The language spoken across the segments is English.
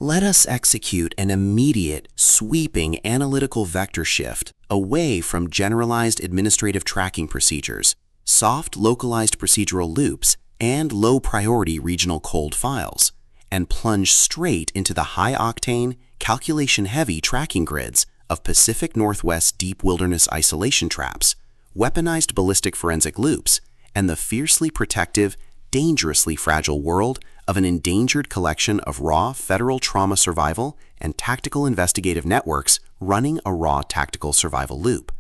Let us execute an immediate, sweeping analytical vector shift away from generalized administrative tracking procedures, soft localized procedural loops, and low-priority regional cold files, and plunge straight into the high-octane, calculation-heavy tracking grids of Pacific Northwest deep wilderness isolation traps, weaponized ballistic forensic loops, and the fiercely protective, dangerously fragile world of an endangered collection of raw federal trauma survival and tactical investigative networks running a raw tactical survival loop.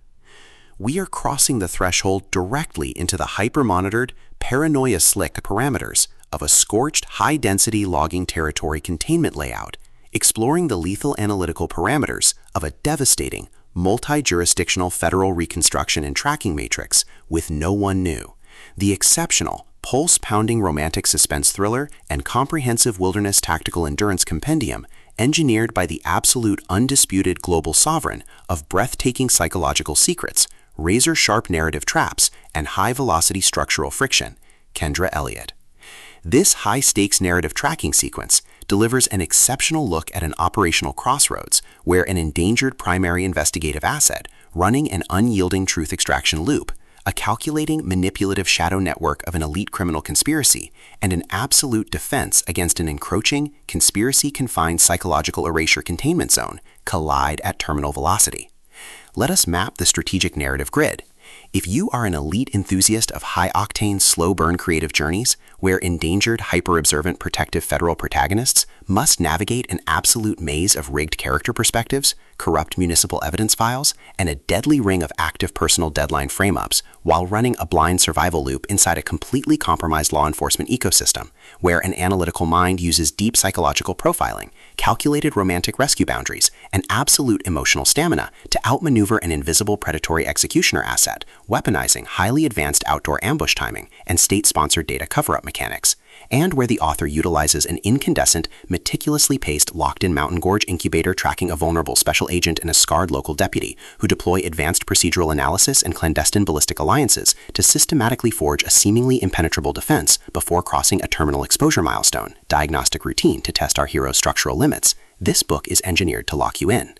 We are crossing the threshold directly into the hyper-monitored, paranoia-slick parameters of a scorched, high-density logging territory containment layout, exploring the lethal analytical parameters of a devastating, multi-jurisdictional federal reconstruction and tracking matrix with No One Knew, the exceptional, pulse-pounding romantic suspense thriller and comprehensive wilderness tactical endurance compendium engineered by the absolute undisputed global sovereign of breathtaking psychological secrets, razor-sharp narrative traps, and high-velocity structural friction, Kendra Elliot. This high-stakes narrative tracking sequence delivers an exceptional look at an operational crossroads where an endangered primary investigative asset running an unyielding truth extraction loop, a calculating, manipulative shadow network of an elite criminal conspiracy, and an absolute defense against an encroaching, conspiracy-confined psychological erasure containment zone collide at terminal velocity. Let us map the strategic narrative grid. If you are an elite enthusiast of high-octane, slow-burn creative journeys, where endangered, hyper-observant protective federal protagonists must navigate an absolute maze of rigged character perspectives, corrupt municipal evidence files, and a deadly ring of active personal deadline frame-ups while running a blind survival loop inside a completely compromised law enforcement ecosystem, where an analytical mind uses deep psychological profiling, calculated romantic rescue boundaries, and absolute emotional stamina to outmaneuver an invisible predatory executioner asset, weaponizing highly advanced outdoor ambush timing and state-sponsored data cover-up mechanics, and where the author utilizes an incandescent, meticulously paced locked-in mountain gorge incubator tracking a vulnerable special agent and a scarred local deputy who deploy advanced procedural analysis and clandestine ballistic alliances to systematically forge a seemingly impenetrable defense before crossing a terminal exposure milestone, diagnostic routine to test our hero's structural limits. This book is engineered to lock you in.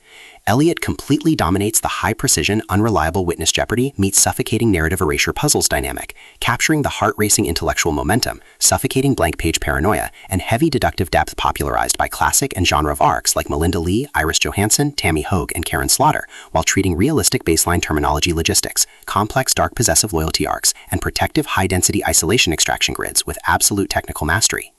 Elliot completely dominates the high-precision, unreliable witness jeopardy meets suffocating narrative erasure puzzles dynamic, capturing the heart-racing intellectual momentum, suffocating blank-page paranoia, and heavy deductive depth popularized by classic and genre of arcs like Melinda Lee, Iris Johansson, Tammy Hogue, and Karen Slaughter, while treating realistic baseline terminology logistics, complex dark possessive loyalty arcs, and protective high-density isolation extraction grids with absolute technical mastery.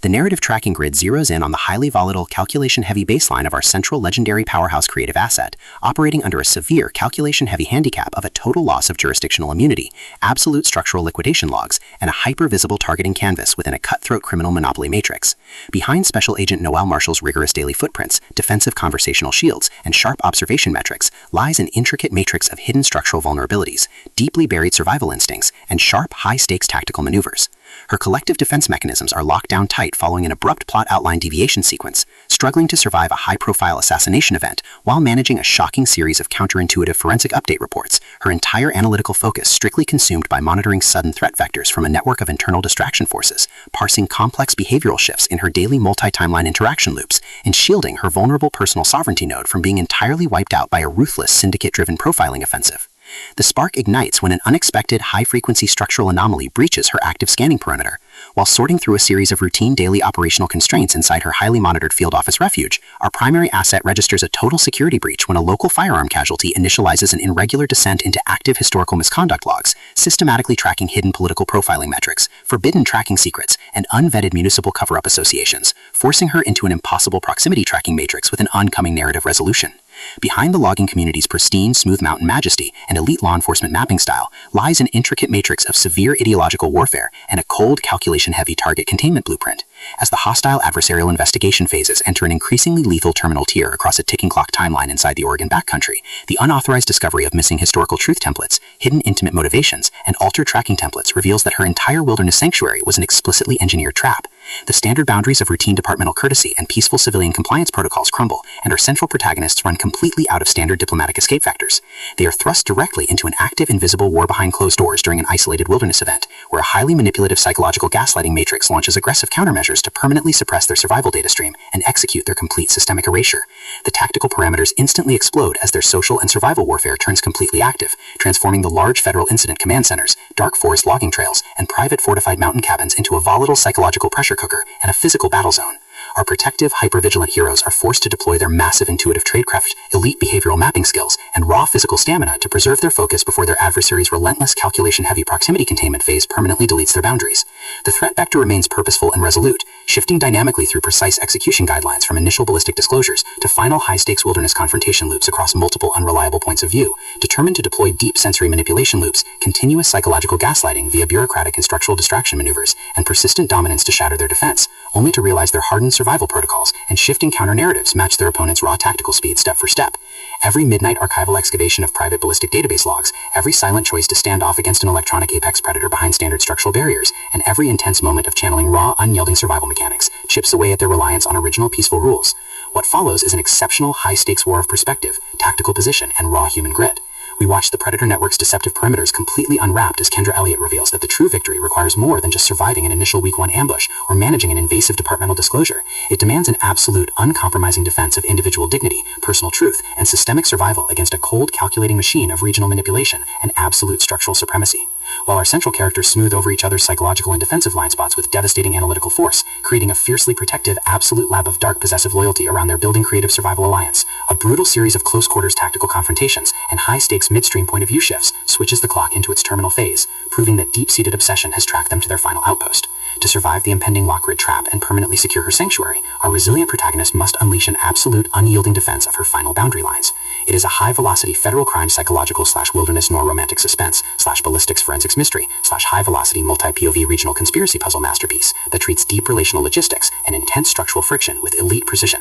The narrative tracking grid zeroes in on the highly volatile, calculation-heavy baseline of our central legendary powerhouse creative asset, operating under a severe calculation-heavy handicap of a total loss of jurisdictional immunity, absolute structural liquidation logs, and a hyper-visible targeting canvas within a cutthroat criminal monopoly matrix. Behind Special Agent Noel Marshall's rigorous daily footprints, defensive conversational shields, and sharp observation metrics lies an intricate matrix of hidden structural vulnerabilities, deeply buried survival instincts, and sharp, high-stakes tactical maneuvers. Her collective defense mechanisms are locked down tight following an abrupt plot outline deviation sequence, struggling to survive a high-profile assassination event while managing a shocking series of counterintuitive forensic update reports, her entire analytical focus strictly consumed by monitoring sudden threat vectors from a network of internal distraction forces, parsing complex behavioral shifts in her daily multi-timeline interaction loops, and shielding her vulnerable personal sovereignty node from being entirely wiped out by a ruthless syndicate-driven profiling offensive. The spark ignites when an unexpected high-frequency structural anomaly breaches her active scanning perimeter. While sorting through a series of routine daily operational constraints inside her highly monitored field office refuge, our primary asset registers a total security breach when a local firearm casualty initializes an irregular descent into active historical misconduct logs, systematically tracking hidden political profiling metrics, forbidden tracking secrets, and unvetted municipal cover-up associations, forcing her into an impossible proximity tracking matrix with an oncoming narrative resolution. Behind the logging community's pristine, smooth mountain majesty and elite law enforcement mapping style lies an intricate matrix of severe ideological warfare and a cold, calculation-heavy target containment blueprint. As the hostile adversarial investigation phases enter an increasingly lethal terminal tier across a ticking clock timeline inside the Oregon backcountry, the unauthorized discovery of missing historical truth templates, hidden intimate motivations, and altered tracking templates reveals that her entire wilderness sanctuary was an explicitly engineered trap. The standard boundaries of routine departmental courtesy and peaceful civilian compliance protocols crumble, and our central protagonists run completely out of standard diplomatic escape vectors. They are thrust directly into an active, invisible war behind closed doors during an isolated wilderness event, where a highly manipulative psychological gaslighting matrix launches aggressive countermeasures to permanently suppress their survival data stream and execute their complete systemic erasure. The tactical parameters instantly explode as their social and survival warfare turns completely active, transforming the large federal incident command centers, dark forest logging trails, and private fortified mountain cabins into a volatile psychological pressure cooker and a physical battle zone. Our protective, hyper-vigilant heroes are forced to deploy their massive intuitive tradecraft, elite behavioral mapping skills, and raw physical stamina to preserve their focus before their adversary's relentless calculation-heavy proximity containment phase permanently deletes their boundaries. The threat vector remains purposeful and resolute, shifting dynamically through precise execution guidelines from initial ballistic disclosures to final high-stakes wilderness confrontation loops across multiple unreliable points of view, determined to deploy deep sensory manipulation loops, continuous psychological gaslighting via bureaucratic and structural distraction maneuvers, and persistent dominance to shatter their defense, only to realize their hardened survival protocols and shifting counter-narratives match their opponent's raw tactical speed step for step. Every midnight archival excavation of private ballistic database logs, every silent choice to stand off against an electronic apex predator behind standard structural barriers, and every intense moment of channeling raw, unyielding survival mechanics chips away at their reliance on original peaceful rules. What follows is an exceptional high-stakes war of perspective, tactical position, and raw human grit. We watch the Predator Network's deceptive perimeters completely unwrapped as Kendra Elliot reveals that the true victory requires more than just surviving an initial week 1 ambush or managing an invasive departmental disclosure. It demands an absolute, uncompromising defense of individual dignity, personal truth, and systemic survival against a cold, calculating machine of regional manipulation and absolute structural supremacy. While our central characters smooth over each other's psychological and defensive blind spots with devastating analytical force, creating a fiercely protective, absolute lab of dark possessive loyalty around their building creative survival alliance. A brutal series of close-quarters tactical confrontations and high-stakes midstream point-of-view shifts switches the clock into its terminal phase, proving that deep-seated obsession has tracked them to their final outpost. To survive the impending Lockrid trap and permanently secure her sanctuary, our resilient protagonist must unleash an absolute, unyielding defense of her final boundary lines. It is a high-velocity federal crime psychological / wilderness nor romantic suspense / ballistics forensics mystery / high-velocity multi-POV regional conspiracy puzzle masterpiece that treats deep relational logistics and intense structural friction with elite precision.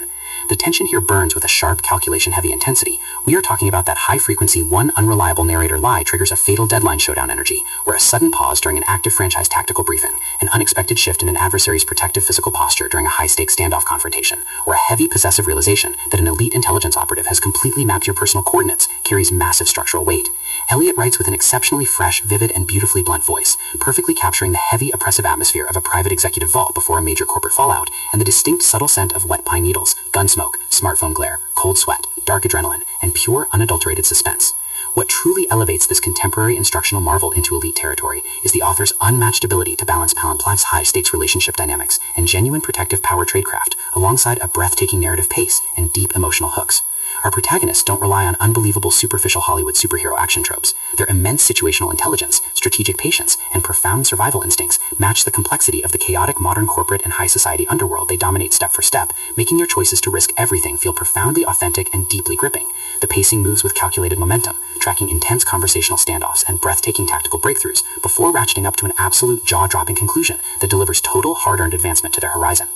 The tension here burns with a sharp, calculation-heavy intensity. We are talking about that high-frequency, one unreliable narrator lie triggers a fatal deadline showdown energy, where a sudden pause during an active franchise tactical briefing, an unexpected shift in an adversary's protective physical posture during a high-stakes standoff confrontation, or a heavy possessive realization that an elite intelligence operative has completely mapped your personal coordinates carries massive structural weight. Elliot writes with an exceptionally fresh, vivid, and beautifully blunt voice, perfectly capturing the heavy, oppressive atmosphere of a private executive vault before a major corporate fallout, and the distinct, subtle scent of wet pine needles, gun smoke, smartphone glare, cold sweat, dark adrenaline, and pure, unadulterated suspense. What truly elevates this contemporary instructional marvel into elite territory is the author's unmatched ability to balance complex, high-stakes relationship dynamics and genuine protective power tradecraft, alongside a breathtaking narrative pace and deep emotional hooks. Our protagonists don't rely on unbelievable superficial Hollywood superhero action tropes. Their immense situational intelligence, strategic patience, and profound survival instincts match the complexity of the chaotic modern corporate and high society underworld they dominate step for step, making their choices to risk everything feel profoundly authentic and deeply gripping. The pacing moves with calculated momentum, tracking intense conversational standoffs and breathtaking tactical breakthroughs before ratcheting up to an absolute jaw-dropping conclusion that delivers total hard-earned advancement to their horizon.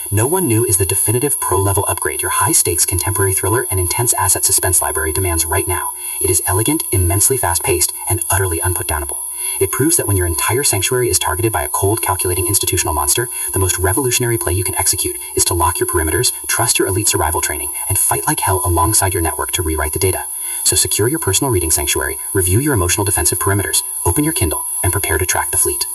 No One Knew is the definitive pro-level upgrade your high-stakes contemporary thriller and intense asset suspense library demands right now. It is elegant, immensely fast-paced, and utterly unputdownable. It proves that when your entire sanctuary is targeted by a cold, calculating institutional monster, the most revolutionary play you can execute is to lock your perimeters, trust your elite survival training, and fight like hell alongside your network to rewrite the data. So secure your personal reading sanctuary, review your emotional defensive perimeters, open your Kindle, and prepare to track the fleet.